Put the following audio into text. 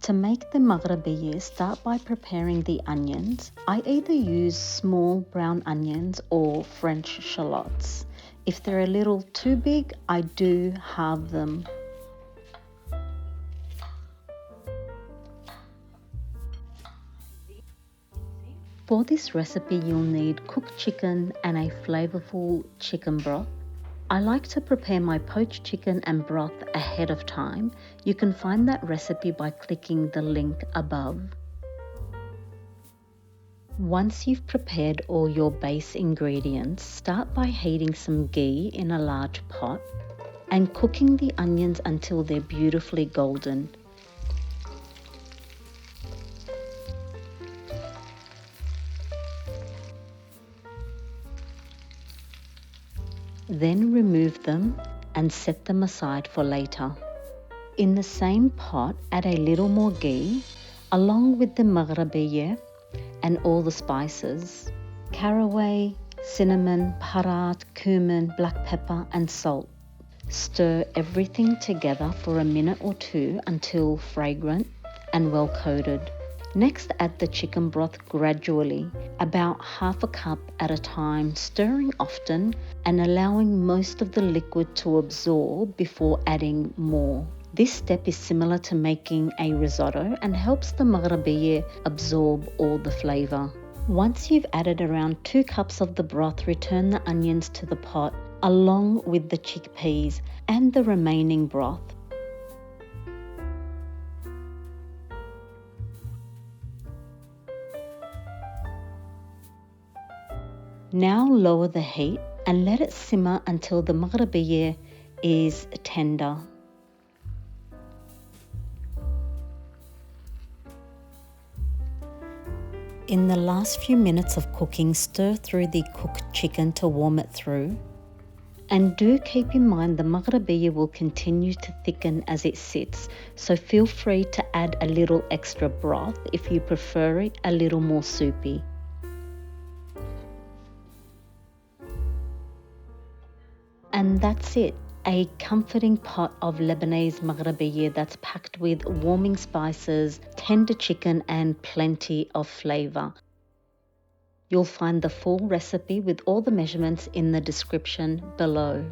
To make the Moghrabieh, start by preparing the onions. I either use small brown onions or French shallots. If they're a little too big, I do halve them. For this recipe, you'll need cooked chicken and a flavorful chicken broth. I like to prepare my poached chicken and broth ahead of time. You can find that recipe by clicking the link above. Once you've prepared all your base ingredients, start by heating some ghee in a large pot and cooking the onions until they're beautifully golden. Then remove them and set them aside for later. In the same pot, add a little more ghee along with the Moghrabieh and all the spices: caraway, cinnamon, baharat, cumin, black pepper and salt. Stir everything together for a minute or two until fragrant and well coated. Next, add the chicken broth gradually, about half a cup at a time, stirring often and allowing most of the liquid to absorb before adding more. This step is similar to making a risotto and helps the Moghrabieh absorb all the flavor. Once you've added around 2 cups of the broth, return the onions to the pot along with the chickpeas and the remaining broth. Now lower the heat and let it simmer until the Moghrabieh is tender. In the last few minutes of cooking, stir through the cooked chicken to warm it through. And do keep in mind the Moghrabieh will continue to thicken as it sits, so feel free to add a little extra broth if you prefer it a little more soupy. And that's it, a comforting pot of Lebanese Moghrabieh that's packed with warming spices, tender chicken and plenty of flavor. You'll find the full recipe with all the measurements in the description below.